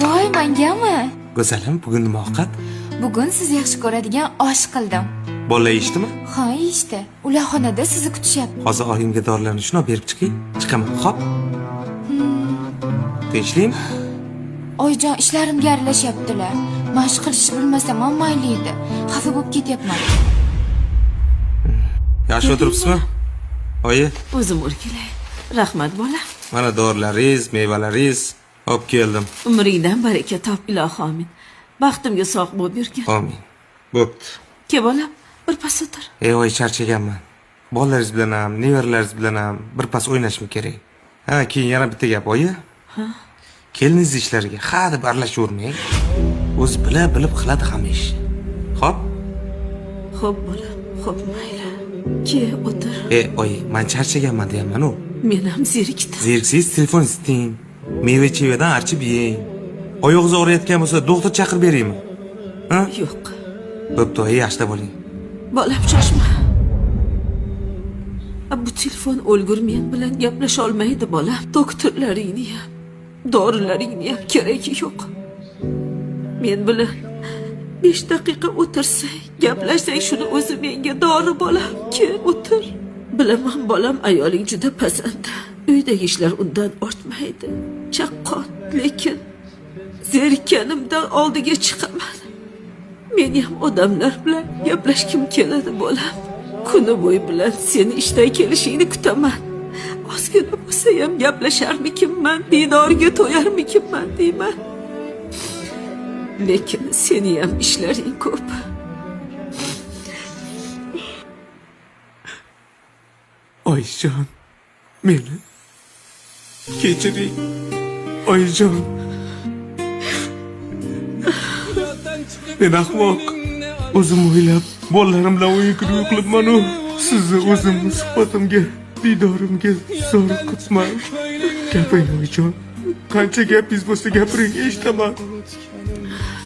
Voy, mengami? Go'zalim, bugun nima ovqat? Bugun siz yaxshi ko'radigan osh qildim. Bolalar yeyishdimi? Ha, yeyishdi. Ular xonada sizni kutishyapti. Hozir oyimga dorilarni shuna berib chiqing. Chiqaman, xo'p? Tinchlikmi? Oyijon, ishlarimga aralashyaptilar. Mashq qilishni bilmasam ham mayli edi. Xafa bo'lib ketyapman. Yaxshi o'tiribsizmi? Oyi, O'zim o'rgilay. Rahmat bolam. mana dorilaringiz, mevalaringiz olib keldim. Umringdan baraka top, ilohi omin. Baxtimga sog' bo'lib yurgin. Amin. Bo'pti. Ke bolam, bir pas o'tir. Oy, charchaganman. Bolalaringiz bilan ham, nevaralaringiz bilan ham bir pas o'ynashim kerak. Ha, keyin yana bitta gap, oyi. Ha? Keliniz ishlariga ha deb aralashavermang. O'zi bilib qiladi hamma ishni. Xo'p? Xo'p bolam, xo'p mayli. Ke o'tir. Oyi, men charchaganman deyapman-ku. Men ham zerikdim. Zeriksiz telefon isting. Meva-chevadan archib yeng. Oyog'ingiz og'riyotgan bo'lsa, doktor chaqirib beraymi? Ha? Yo'q. Bo'pti, yaxshilab bo'ling. Bolam shoshma. Bu telefon o'lgur men bilan gaplasha olmaydi bolam. Doktorlaringni ham, dorilaringni ham keragi yo'q. Men bilan 5 daqiqa o'tirsang, gaplashsang, shuni o'zi menga dori bolam. Ke o'tir. Bilaman bolam, ayoling juda pazanda. Uydagi ishlar undan ortmaydi. Chaqqon, lekin zerikkanimdan oldiga chiqaman. Men ham odamlar bilan gaplashkim keladi bolam. Kuni bo'yi bilan seni ishdan kelishingni kutaman. Ozgina bo'lsa ham gaplasharmikinman, didorga to'yarmikinman deyman. Lekin seni ham ishlaring ko'p. Oyjon, meni kechiring. Oyjon. Men ahmoq. O'zim o'ylab, bolalarim bilan o'yin kulib qilibman-ku. Sizni o'zimni suhbatimga, didorimga zoriqibman. Gapiring oyjon. Qancha gapingiz bo'lsa gapiring, eshitaman.